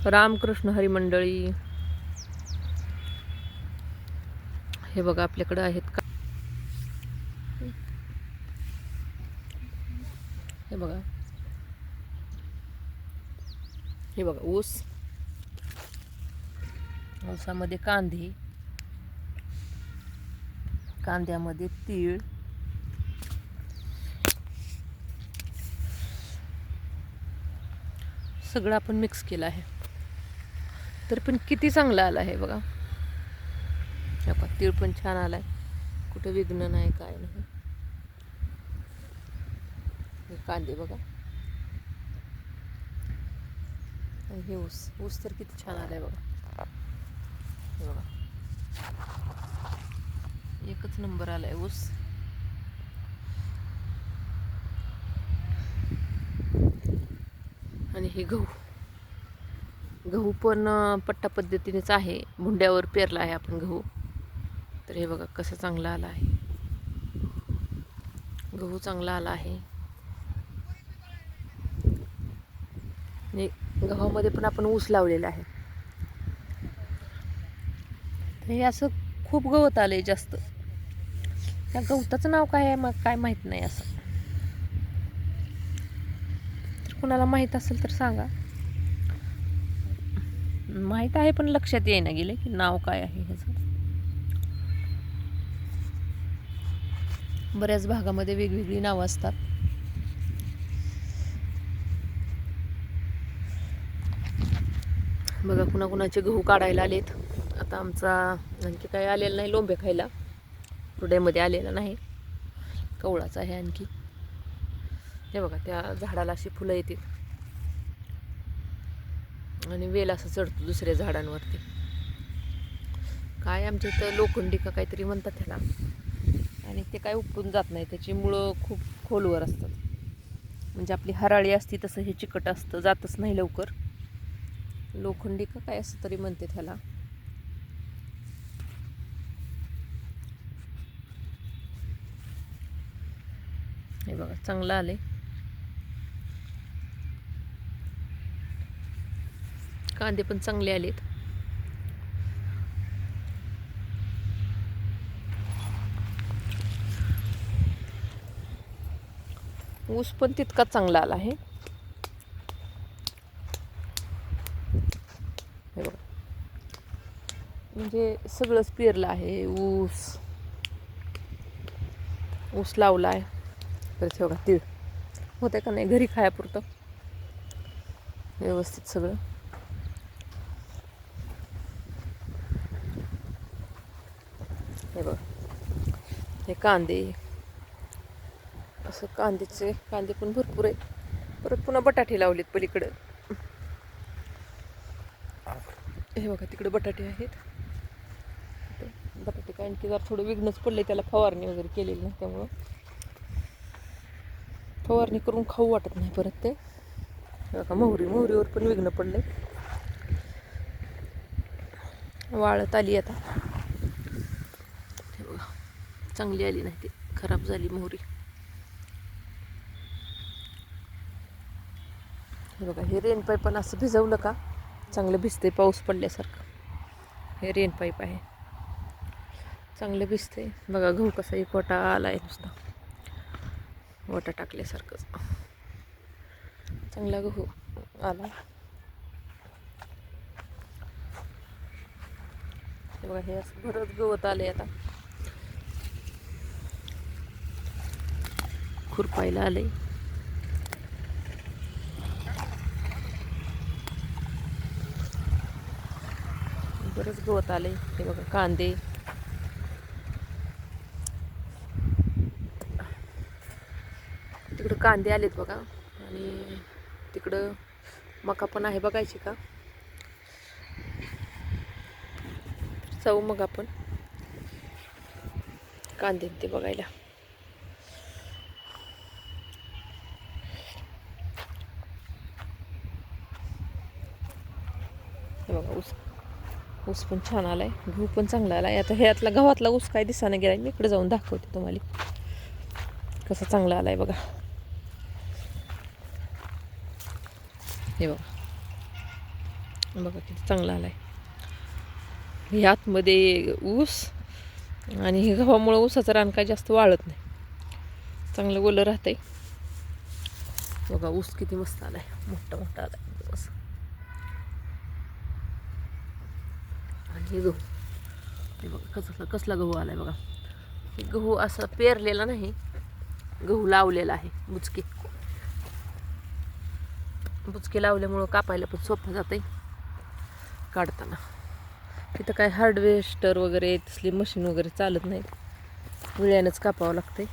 रामकृष्ण हरी मंडळी. हे बघा आपल्याकडे आहेत का, हे बघा, हे बघा ऊस, ऊसामध्ये कांदे, कांद्यामध्ये तीळ, सगळं आपण मिक्स केलं आहे. तर पण किती चांगला आला आहे बघा. तीळ पण छान आलाय, कुठे विघ्न नाही, काय नाही. हे कांदे बघा, आणि हे ऊस, ऊस तर किती छान आलाय बघा. हे बघा, एकच नंबर आलाय ऊस. आणि हे गहू, गहू पण पट्टा पद्धतीनेच आहे, भुंड्यावर पेरला आहे आपण गहू. तर हे बघा कसं चांगला आला आहे, गहू चांगला आला आहे. आणि गव्हामध्ये पण आपण ऊस लावलेला आहे. हे असं खूप गवत आलंय जास्त. त्या गवताचं नाव काय आहे मग काय माहित नाही. असं तर कुणाला माहित असेल तर सांगा. माहित आहे पण लक्षात येईना गेले की नाव काय आहे ह्याचं. बऱ्याच भागामध्ये वेगवेगळी नावं असतात. बघा कुणाकुणाचे गहू काढायला आलेत. आता आमचा आणखी काही आलेला नाही, लोंबे खायला रुड्यामध्ये आलेला नाही, कवळाचा आहे आणखी. हे बघा त्या झाडाला अशी फुलं येतील आणि वेल असं चढतो दुसऱ्या झाडांवरती. काय आमच्या इथं लोखंडी का काहीतरी म्हणतात त्याला, आणि ते काय उपटून जात नाही, त्याची मुळं खूप खोलवर असतात. म्हणजे आपली हराळी असती तसं हे चिकट असतं, जातच नाही लवकर. लोखंडी का काय असं तरी म्हणते त्याला. हे बघा चांगलं आले, कांदे पण चांगले आलेत. ऊस पण तितकाच चांगला आला आहे. हे बघा, म्हणजे सगळंच पेरलं आहे. ऊस लावला आहे. परत हे बघा तीळ होते का नाही, घरी खायापुरतं व्यवस्थित सगळं. हे बघा हे कांदे, असं कांदे पण भरपूर आहेत. परत पुन्हा बटाटे लावलेत पलीकडं. हे बघा तिकडे बटाटे आहेत. बटाटे काय आणखी जरा थोडं विघ्नच पडले, त्याला फवारणी वगैरे केलेली नाही, त्यामुळं फवारणी करून खाऊ वाटत नाही परत ते. बघा मोहरीवर पण विघ्न पडले, वाळत आली आता. हे बघा चांगली आली नाही, ती खराब झाली मोहरी. हे बघा हे रेन पाईप पण असं भिजवलं का चांगलं भिजते, पाऊस पडल्यासारखं. हे रेन पाईप आहे, चांगलं भिजते. बघा गहू कसा एक वाटा आलाय, नुसता वाटा टाकल्यासारखंच चांगला गहू आला. हे बघा हे असं भरत गवत आले, आता खुरपायला आले. बरंच गवत आले. हे बघा कांदे, तिकडं कांदे आलेत बघा, आणि तिकडं मका पण आहे, बघायची का? जाऊ मग आपण कांदे ते बघायला. हे बघा ऊस पण छान आलाय, गहू पण चांगला आलाय. आता ह्यातला गव्हातला ऊस काय दिसाने गेलाय, मी इकडे जाऊन दाखवते तुम्हाला कसा चांगला आलाय बघा. हे बघा बघा किती चांगला आलाय. हे आतमध्ये ऊस आणि हे गव्हामुळं ऊसाचं रान काय जास्त वाळत नाही, चांगलं ओलं राहतंय. बघा ऊस किती मस्त आलाय, मोठा मोठा आलाय असं. आणि हे गहू, हे बघा कसला गहू आलाय बघा. हे गहू असं पेरलेला नाही, गहू लावलेला आहे. बुचके लावल्यामुळं कापायला पण सोपं जातंय काढताना. इथं काय हार्वेस्टर वगैरे तसली मशीन वगैरे चालत नाहीत, विळ्यानंच कापावं लागतंय.